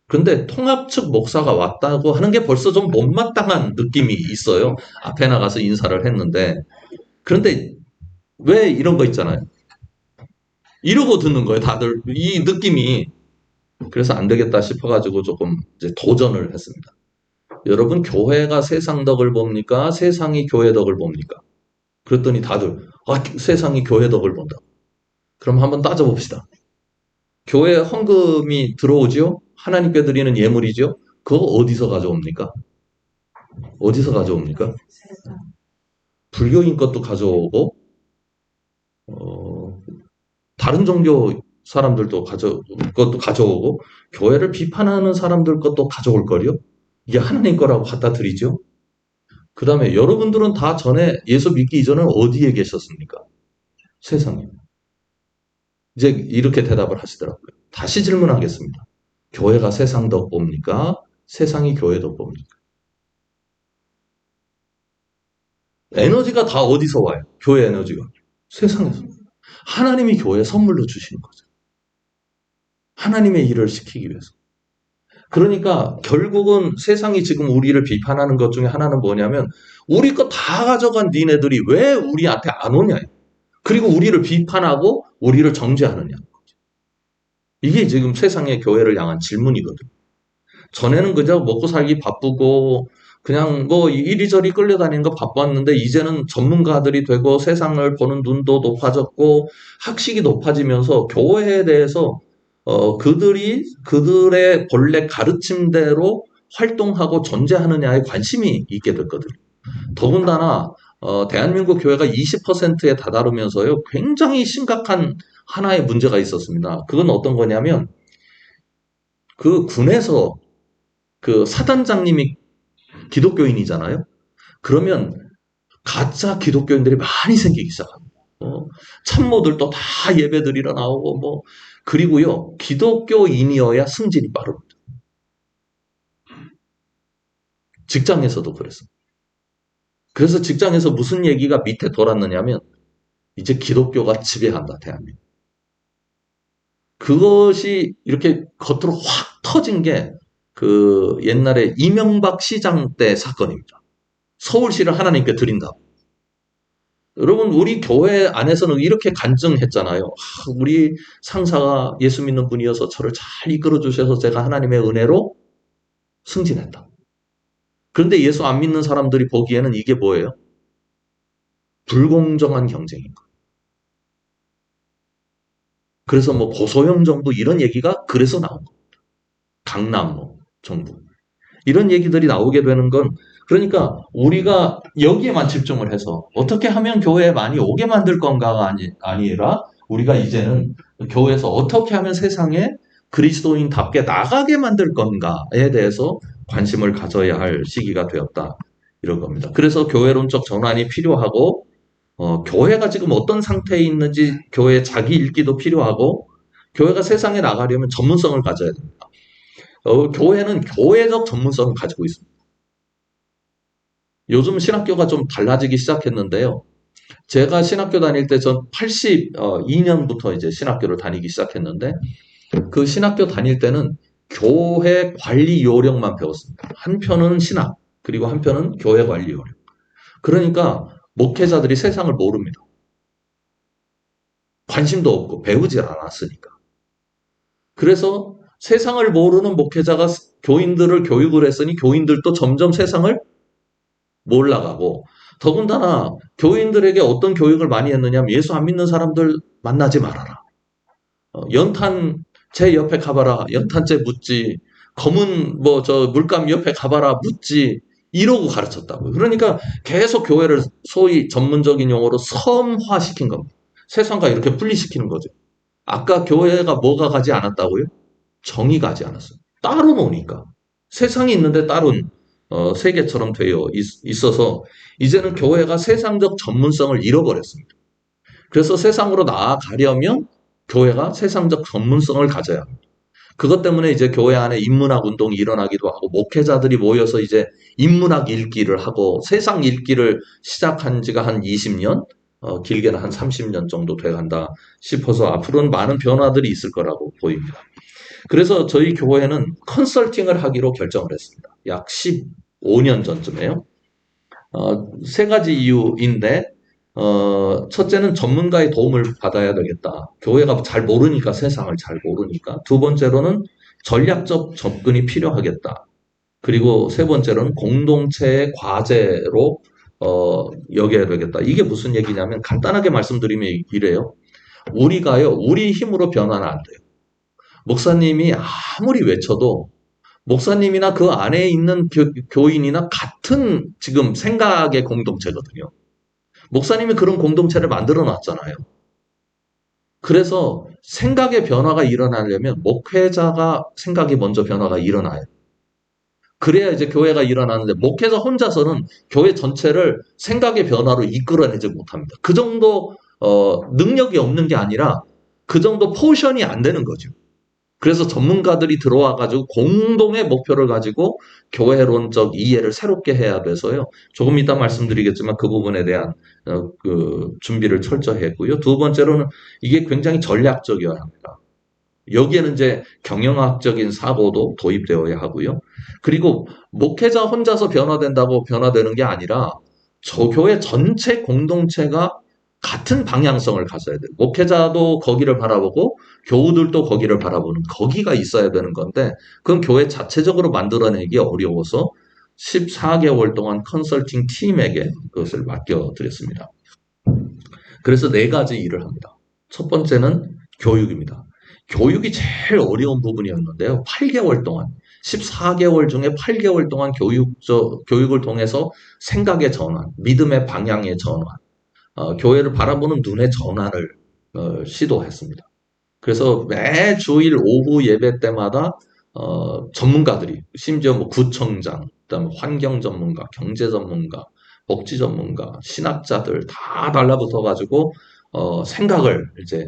그런데 통합 측 목사가 왔다고 하는 게 벌써 좀 못마땅한 느낌이 있어요. 앞에 나가서 인사를 했는데 그런데 왜 이런 거 있잖아요. 이러고 듣는 거예요. 다들 이 느낌이 그래서 안 되겠다 싶어가지고 조금 이제 도전을 했습니다. 여러분 교회가 세상 덕을 봅니까? 세상이 교회 덕을 봅니까? 그랬더니 다들 세상이 교회 덕을 본다. 그럼 한번 따져봅시다. 교회 헌금이 들어오죠? 하나님께 드리는 예물이죠? 그거 어디서 가져옵니까? 어디서 가져옵니까? 불교인 것도 가져오고 다른 종교 사람들도 것도 가져오고 교회를 비판하는 사람들 것도 가져올 거요. 이게 하나님 거라고 갖다 드리죠. 그 다음에 여러분들은 다 전에 예수 믿기 이전에 어디에 계셨습니까? 세상에. 이제 이렇게 대답을 하시더라고요. 다시 질문하겠습니다. 교회가 세상 덕 봅니까? 세상이 교회 덕 봅니까? 에너지가 다 어디서 와요? 교회 에너지가. 세상에서. 하나님이 교회에 선물로 주시는 거죠. 하나님의 일을 시키기 위해서. 그러니까 결국은 세상이 지금 우리를 비판하는 것 중에 하나는 뭐냐면 우리 거 다 가져간 니네들이 왜 우리한테 안 오냐. 그리고 우리를 비판하고 우리를 정죄하느냐. 이게 지금 세상의 교회를 향한 질문이거든요. 전에는 그저 먹고 살기 바쁘고 그냥 뭐 이리저리 끌려다니는 거 바빴는데 이제는 전문가들이 되고 세상을 보는 눈도 높아졌고 학식이 높아지면서 교회에 대해서 그들의 본래 가르침대로 활동하고 존재하느냐에 관심이 있게 됐거든요. 더군다나 대한민국 교회가 20%에 다다르면서요 굉장히 심각한 하나의 문제가 있었습니다. 그건 어떤 거냐면 그 군에서 그 사단장님이 기독교인이잖아요. 그러면 가짜 기독교인들이 많이 생기기 시작합니다. 참모들도 다 예배드리러 나오고 뭐 그리고요 기독교인이어야 승진이 빠릅니다. 직장에서도 그랬습니다. 그래서 직장에서 무슨 얘기가 밑에 돌았느냐면 이제 기독교가 지배한다 대한민국. 그것이 이렇게 겉으로 확 터진 게 그 옛날에 이명박 시장 때 사건입니다. 서울시를 하나님께 드린다. 여러분 우리 교회 안에서는 이렇게 간증했잖아요. 우리 상사가 예수 믿는 분이어서 저를 잘 이끌어 주셔서 제가 하나님의 은혜로 승진했다. 그런데 예수 안 믿는 사람들이 보기에는 이게 뭐예요? 불공정한 경쟁인 거예요. 그래서 뭐 보소형 정부 이런 얘기가 그래서 나온 거예요. 강남 뭐 정부. 이런 얘기들이 나오게 되는 건 그러니까 우리가 여기에만 집중을 해서 어떻게 하면 교회에 많이 오게 만들 건가가 아니라 우리가 이제는 교회에서 어떻게 하면 세상에 그리스도인답게 나가게 만들 건가에 대해서 관심을 가져야 할 시기가 되었다. 이런 겁니다. 그래서 교회론적 전환이 필요하고 교회가 지금 어떤 상태에 있는지 교회의 자기 읽기도 필요하고 교회가 세상에 나가려면 전문성을 가져야 됩니다. 교회는 교회적 전문성을 가지고 있습니다. 요즘 신학교가 좀 달라지기 시작했는데요. 제가 신학교 다닐 때 전 82년부터 이제 신학교를 다니기 시작했는데 그 신학교 다닐 때는 교회 관리 요령만 배웠습니다. 한편은 신학, 그리고 한편은 교회 관리 요령. 그러니까 목회자들이 세상을 모릅니다. 관심도 없고 배우질 않았으니까. 그래서 세상을 모르는 목회자가 교인들을 교육을 했으니 교인들도 점점 세상을 몰라가고 더군다나 교인들에게 어떤 교육을 많이 했느냐면 예수 안 믿는 사람들 만나지 말아라. 연탄 제 옆에 가봐라. 연탄재 묻지. 검은 뭐 저 물감 옆에 가봐라. 묻지. 이러고 가르쳤다고요. 그러니까 계속 교회를 소위 전문적인 용어로 섬화시킨 겁니다. 세상과 이렇게 분리시키는 거죠. 아까 교회가 뭐가 가지 않았다고요? 정이 가지 않았어요. 따로 노니까. 세상이 있는데 다른 세계처럼 되어 있어서 이제는 교회가 세상적 전문성을 잃어버렸습니다. 그래서 세상으로 나아가려면 교회가 세상적 전문성을 가져야 합니다. 그것 때문에 이제 교회 안에 인문학 운동이 일어나기도 하고 목회자들이 모여서 이제 인문학 읽기를 하고 세상 읽기를 시작한 지가 한 20년, 길게는 한 30년 정도 돼간다 싶어서 앞으로는 많은 변화들이 있을 거라고 보입니다. 그래서 저희 교회는 컨설팅을 하기로 결정을 했습니다. 약 15년 전쯤에요. 세 가지 이유인데 첫째는 전문가의 도움을 받아야 되겠다. 교회가 잘 모르니까 세상을 잘 모르니까. 두 번째로는 전략적 접근이 필요하겠다. 그리고 세 번째로는 공동체의 과제로 여겨야 되겠다. 이게 무슨 얘기냐면 간단하게 말씀드리면 이래요. 우리가요. 우리 힘으로 변화는 안 돼요. 목사님이 아무리 외쳐도 목사님이나 그 안에 있는 교인이나 같은 지금 생각의 공동체거든요. 목사님이 그런 공동체를 만들어 놨잖아요. 그래서 생각의 변화가 일어나려면 목회자가 생각이 먼저 변화가 일어나요. 그래야 이제 교회가 일어나는데 목회자 혼자서는 교회 전체를 생각의 변화로 이끌어내지 못합니다. 그 정도 능력이 없는 게 아니라 그 정도 포션이 안 되는 거죠. 그래서 전문가들이 들어와가지고 공동의 목표를 가지고 교회론적 이해를 새롭게 해야 돼서요. 조금 이따 말씀드리겠지만 그 부분에 대한 그 준비를 철저히 했고요. 두 번째로는 이게 굉장히 전략적이어야 합니다. 여기에는 이제 경영학적인 사고도 도입되어야 하고요. 그리고 목회자 혼자서 변화된다고 변화되는 게 아니라 저 교회 전체 공동체가 같은 방향성을 가져야 돼요. 목회자도 거기를 바라보고 교우들도 거기를 바라보는 거기가 있어야 되는 건데 그건 교회 자체적으로 만들어내기 어려워서 14개월 동안 컨설팅 팀에게 그것을 맡겨드렸습니다. 그래서 네 가지 일을 합니다. 첫 번째는 교육입니다. 교육이 제일 어려운 부분이었는데요. 8개월 동안 14개월 중에 8개월 동안 교육을 통해서 생각의 전환, 믿음의 방향의 전환, 교회를 바라보는 눈의 전환을 시도했습니다. 그래서 매 주일 오후 예배 때마다 전문가들이 심지어 뭐 구청장, 그다음에 환경 전문가, 경제 전문가, 복지 전문가, 신학자들 다 달라붙어 가지고 생각을 이제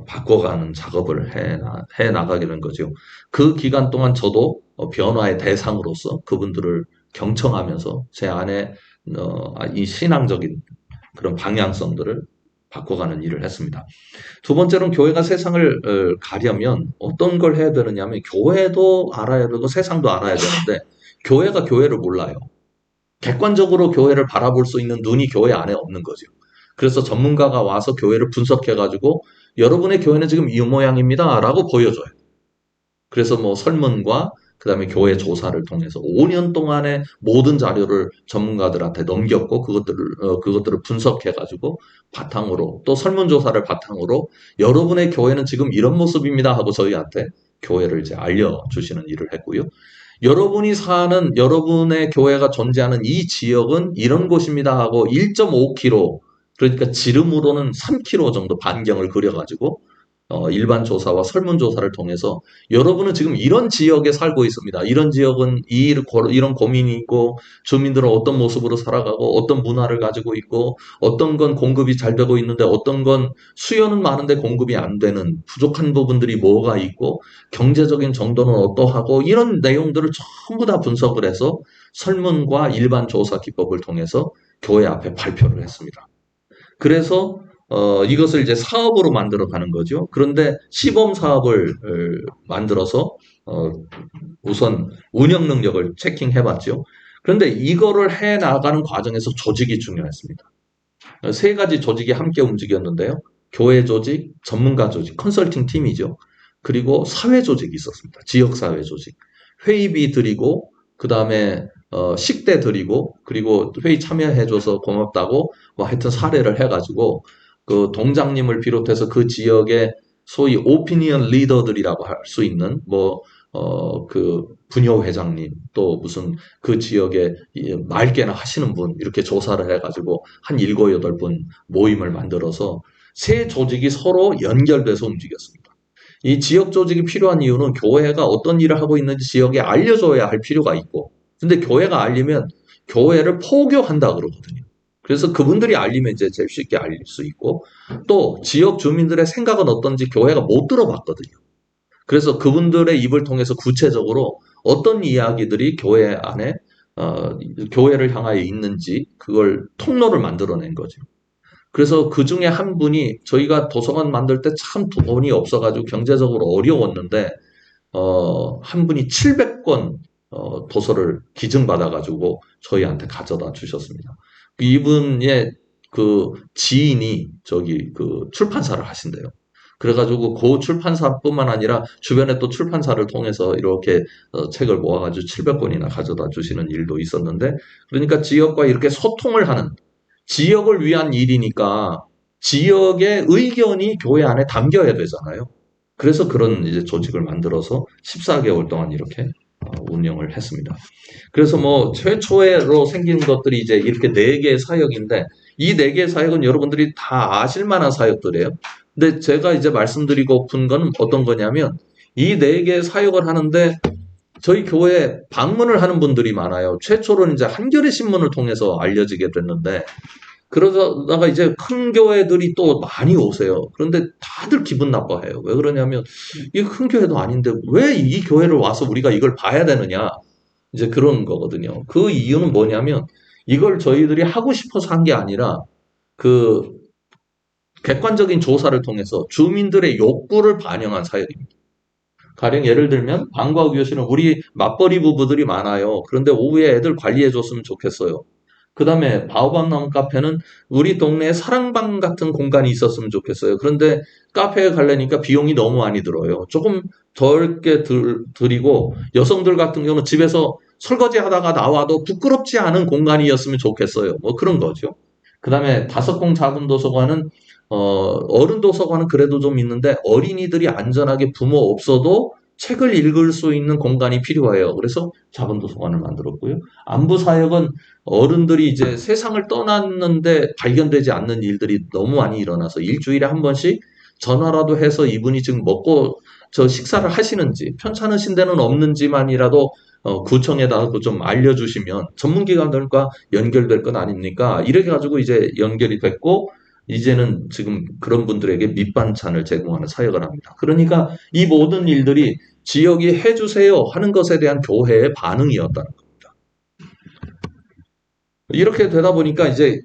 바꿔가는 작업을 해 나가게 된 거죠. 그 기간 동안 저도 변화의 대상으로서 그분들을 경청하면서 제 안에 이 신앙적인 그런 방향성들을 바꿔가는 일을 했습니다. 두 번째로는 교회가 세상을 가려면 어떤 걸 해야 되느냐면 교회도 알아야 되고 세상도 알아야 되는데 교회가 교회를 몰라요. 객관적으로 교회를 바라볼 수 있는 눈이 교회 안에 없는 거죠. 그래서 전문가가 와서 교회를 분석해가지고 여러분의 교회는 지금 이 모양입니다 라고 보여줘요. 그래서 뭐 설문과 그다음에 교회 조사를 통해서 5년 동안의 모든 자료를 전문가들한테 넘겼고 그것들을 분석해가지고 바탕으로 또 설문조사를 바탕으로 여러분의 교회는 지금 이런 모습입니다 하고 저희한테 교회를 이제 알려주시는 일을 했고요. 여러분의 교회가 존재하는 이 지역은 이런 곳입니다 하고 1.5km, 그러니까 지름으로는 3km 정도 반경을 그려가지고 일반 조사와 설문조사를 통해서 여러분은 지금 이런 지역에 살고 있습니다. 이런 지역은 이런 고민이 있고 주민들은 어떤 모습으로 살아가고 어떤 문화를 가지고 있고 어떤 건 공급이 잘 되고 있는데 어떤 건 수요는 많은데 공급이 안 되는 부족한 부분들이 뭐가 있고 경제적인 정도는 어떠하고 이런 내용들을 전부 다 분석을 해서 설문과 일반 조사 기법을 통해서 교회 앞에 발표를 했습니다. 그래서 이것을 이제 사업으로 만들어 가는 거죠. 그런데 시범 사업을 만들어서 우선 운영 능력을 체킹해 봤죠. 그런데 이거를 해 나가는 과정에서 조직이 중요했습니다. 세 가지 조직이 함께 움직였는데요. 교회 조직, 전문가 조직, 컨설팅 팀이죠. 그리고 사회 조직이 있었습니다. 지역 사회 조직. 회의비 드리고 그다음에 식대 드리고 그리고 회의 참여해줘서 고맙다고 뭐 하여튼 사례를 해가지고 그 동장님을 비롯해서 그 지역의 소위 오피니언 리더들이라고 할 수 있는 그 부녀 회장님 또 무슨 그 지역에 말개나 하시는 분 이렇게 조사를 해가지고 한 7, 8분 모임을 만들어서 세 조직이 서로 연결돼서 움직였습니다. 이 지역 조직이 필요한 이유는 교회가 어떤 일을 하고 있는지 지역에 알려줘야 할 필요가 있고 근데 교회가 알리면 교회를 포교한다 그러거든요. 그래서 그분들이 알리면 이제 제일 쉽게 알릴 수 있고 또 지역 주민들의 생각은 어떤지 교회가 못 들어봤거든요. 그래서 그분들의 입을 통해서 구체적으로 어떤 이야기들이 교회 안에 교회를 향하여 있는지 그걸 통로를 만들어낸 거죠. 그래서 그 중에 한 분이 저희가 도서관 만들 때 참 돈이 없어가지고 경제적으로 어려웠는데 한 분이 700권 도서를 기증받아가지고 저희한테 가져다 주셨습니다. 이분의 그 지인이 그 출판사를 하신대요. 그래가지고 그 출판사뿐만 아니라 주변에 또 출판사를 통해서 이렇게 책을 모아가지고 700권이나 가져다 주시는 일도 있었는데 그러니까 지역과 이렇게 소통을 하는 지역을 위한 일이니까 지역의 의견이 교회 안에 담겨야 되잖아요. 그래서 그런 이제 조직을 만들어서 14개월 동안 이렇게 운영을 했습니다. 그래서 최초로 생긴 것들이 이제 이렇게 4개의 사역인데 이 4개의 사역은 여러분들이 다 아실 만한 사역들이에요. 근데 제가 이제 말씀드리고픈 건 어떤 거냐면 이 4개의 사역을 하는데 저희 교회에 방문을 하는 분들이 많아요. 최초로는 이제 한겨레 신문을 통해서 알려지게 됐는데 그러다가 이제 큰 교회들이 또 많이 오세요. 그런데 다들 기분 나빠해요. 왜 그러냐면 이게 큰 교회도 아닌데 왜 이 교회를 와서 우리가 이걸 봐야 되느냐. 이제 그런 거거든요. 그 이유는 뭐냐면 이걸 저희들이 하고 싶어서 한 게 아니라 그 객관적인 조사를 통해서 주민들의 욕구를 반영한 사역입니다. 가령 예를 들면 방과후 교실은 우리 맞벌이 부부들이 많아요. 그런데 오후에 애들 관리해줬으면 좋겠어요. 그 다음에 바오밥나무 카페는 우리 동네에 사랑방 같은 공간이 있었으면 좋겠어요. 그런데 카페에 가려니까 비용이 너무 많이 들어요. 조금 덜게 드리고 여성들 같은 경우는 집에서 설거지 하다가 나와도 부끄럽지 않은 공간이었으면 좋겠어요. 그런 거죠. 그 다음에 5공 작은 도서관은 어른 도서관은 그래도 좀 있는데 어린이들이 안전하게 부모 없어도 책을 읽을 수 있는 공간이 필요해요. 그래서 작은 도서관을 만들었고요. 안부 사역은 어른들이 이제 세상을 떠났는데 발견되지 않는 일들이 너무 많이 일어나서 일주일에 한 번씩 전화라도 해서 이분이 지금 먹고 저 식사를 하시는지 편찮으신 데는 없는지만이라도 구청에다가 좀 알려주시면 전문기관들과 연결될 건 아닙니까? 이렇게 가지고 이제 연결이 됐고 이제는 지금 그런 분들에게 밑반찬을 제공하는 사역을 합니다. 그러니까 이 모든 일들이 지역이 해주세요 하는 것에 대한 교회의 반응이었다는 겁니다. 이렇게 되다 보니까 이제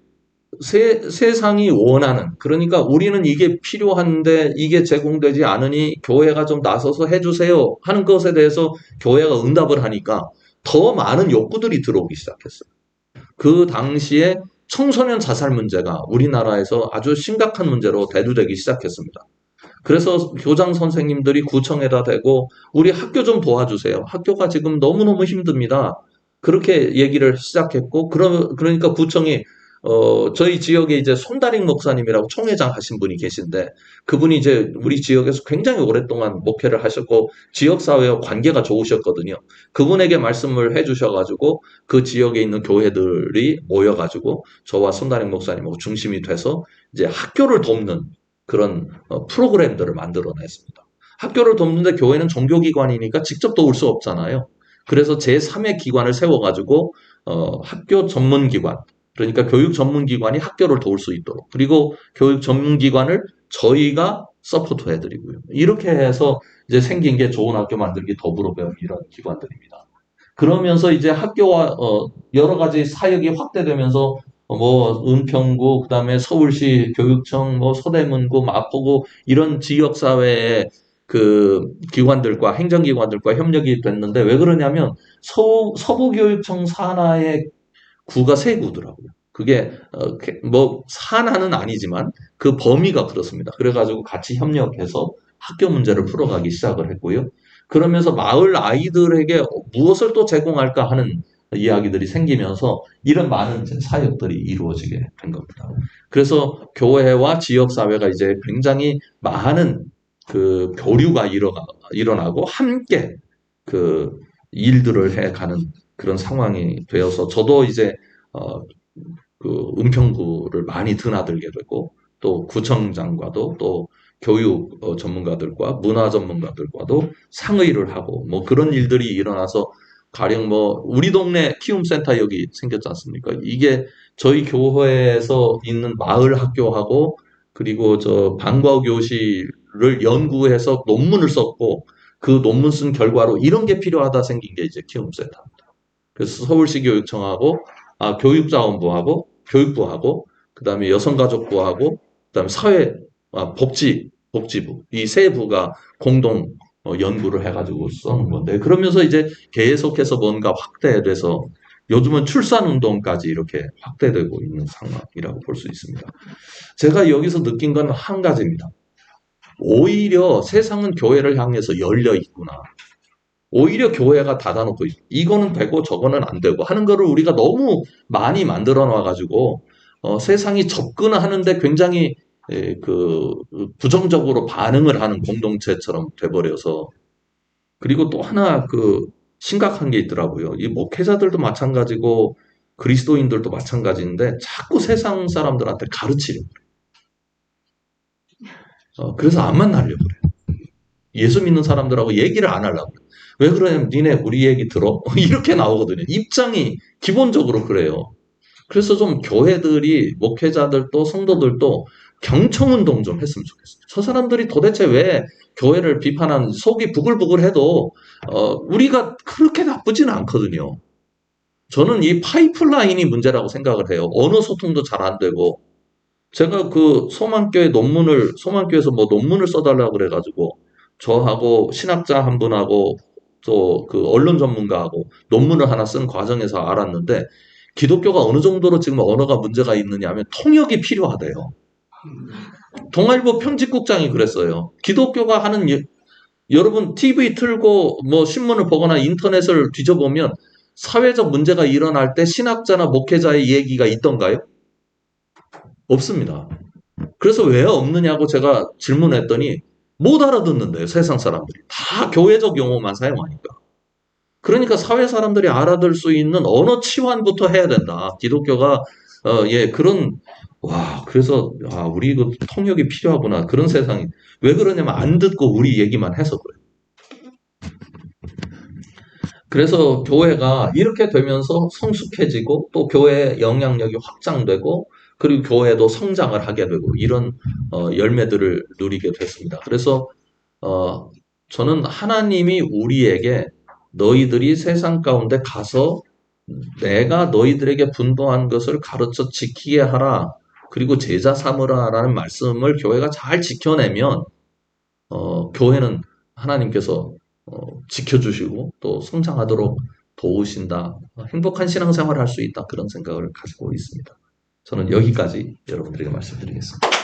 세상이 원하는, 그러니까 우리는 이게 필요한데 이게 제공되지 않으니 교회가 좀 나서서 해주세요 하는 것에 대해서 교회가 응답을 하니까 더 많은 욕구들이 들어오기 시작했어요. 그 당시에 청소년 자살 문제가 우리나라에서 아주 심각한 문제로 대두되기 시작했습니다. 그래서 교장 선생님들이 구청에다 대고 우리 학교 좀 도와주세요. 학교가 지금 너무너무 힘듭니다. 그렇게 얘기를 시작했고, 그러니까 구청이 저희 지역에 이제 손다림 목사님이라고 총회장 하신 분이 계신데, 그분이 이제 우리 지역에서 굉장히 오랫동안 목회를 하셨고, 지역사회와 관계가 좋으셨거든요. 그분에게 말씀을 해주셔가지고, 그 지역에 있는 교회들이 모여가지고, 저와 손다림 목사님하고 중심이 돼서, 이제 학교를 돕는 그런 프로그램들을 만들어냈습니다. 학교를 돕는데 교회는 종교기관이니까 직접 도울 수 없잖아요. 그래서 제3의 기관을 세워가지고, 학교 전문기관, 그러니까 교육 전문기관이 학교를 도울 수 있도록, 그리고 교육 전문기관을 저희가 서포트 해드리고요. 이렇게 해서 이제 생긴 게 좋은 학교 만들기 더불어 배움 이런 기관들입니다. 그러면서 이제 학교와 여러 가지 사역이 확대되면서 뭐 은평구, 그다음에 서울시 교육청, 뭐 서대문구, 마포구 이런 지역 사회의 그 기관들과 행정기관들과 협력이 됐는데, 왜 그러냐면 서부교육청 산하의 구가 세 구더라고요. 그게 뭐 산하는 아니지만 그 범위가 그렇습니다. 그래가지고 같이 협력해서 학교 문제를 풀어가기 시작을 했고요. 그러면서 마을 아이들에게 무엇을 또 제공할까 하는 이야기들이 생기면서 이런 많은 사역들이 이루어지게 된 겁니다. 그래서 교회와 지역사회가 이제 굉장히 많은 그 교류가 일어나고 함께 그 일들을 해가는 그런 상황이 되어서, 저도 이제 그 은평구를 많이 드나들게 되고, 또 구청장과도 또 교육 전문가들과 문화 전문가들과도 상의를 하고, 뭐 그런 일들이 일어나서, 가령 뭐 우리 동네 키움센터 여기 생겼지 않습니까? 이게 저희 교회에서 있는 마을 학교하고, 그리고 저 방과후 교실을 연구해서 논문을 썼고, 그 논문 쓴 결과로 이런 게 필요하다 생긴 게 이제 키움센터입니다. 그래서 서울시 교육청하고, 교육자원부하고, 교육부하고, 그 다음에 여성가족부하고, 그 다음에 복지부, 이 세 부가 공동 연구를 해가지고 써는 건데, 그러면서 이제 계속해서 뭔가 확대돼서 요즘은 출산운동까지 이렇게 확대되고 있는 상황이라고 볼 수 있습니다. 제가 여기서 느낀 건 한 가지입니다. 오히려 세상은 교회를 향해서 열려 있구나. 오히려 교회가 닫아놓고 이거는 되고 저거는 안 되고 하는 거를 우리가 너무 많이 만들어 놔가지고 세상이 접근하는데 굉장히 그 부정적으로 반응을 하는 공동체처럼 돼버려서, 그리고 또 하나 그 심각한 게 있더라고요. 이 목회자들도 마찬가지고 그리스도인들도 마찬가지인데 자꾸 세상 사람들한테 가르치려고 그래요. 그래서 안 만나려고 그래요. 예수 믿는 사람들하고 얘기를 안 하려고 그래요. 왜 그러냐면 니네 우리 얘기 들어? 이렇게 나오거든요. 입장이 기본적으로 그래요. 그래서 좀 교회들이, 목회자들도 성도들도 경청운동 좀 했으면 좋겠어요. 저 사람들이 도대체 왜 교회를 비판하는, 속이 부글부글해도 우리가 그렇게 나쁘지는 않거든요. 저는 이 파이프라인이 문제라고 생각을 해요. 언어 소통도 잘 안 되고, 제가 그 소만교에서 뭐 논문을 써달라고 그래가지고 저하고 신학자 한 분하고 또 그 언론 전문가하고 논문을 하나 쓴 과정에서 알았는데, 기독교가 어느 정도로 지금 언어가 문제가 있느냐면 통역이 필요하대요. 동아일보 편집국장이 그랬어요. 기독교가 하는 여러분 TV 틀고 뭐 신문을 보거나 인터넷을 뒤져보면 사회적 문제가 일어날 때 신학자나 목회자의 얘기가 있던가요? 없습니다. 그래서 왜 없느냐고 제가 질문했더니 못 알아듣는데요. 세상 사람들이 다 교회적 용어만 사용하니까. 그러니까 사회 사람들이 알아들 수 있는 언어 치환부터 해야 된다. 기독교가 그런, 그래서 우리 이거 통역이 필요하구나. 그런 세상이. 왜 그러냐면 안 듣고 우리 얘기만 해서 그래요. 그래서 교회가 이렇게 되면서 성숙해지고, 또 교회의 영향력이 확장되고, 그리고 교회도 성장을 하게 되고, 이런 열매들을 누리게 됐습니다. 그래서 저는 하나님이 우리에게 너희들이 세상 가운데 가서 내가 너희들에게 분부한 것을 가르쳐 지키게 하라, 그리고 제자 삼으라 라는 말씀을 교회가 잘 지켜내면 교회는 하나님께서 지켜주시고 또 성장하도록 도우신다, 행복한 신앙생활을 할 수 있다, 그런 생각을 가지고 있습니다. 저는 여기까지 여러분들에게 말씀드리겠습니다.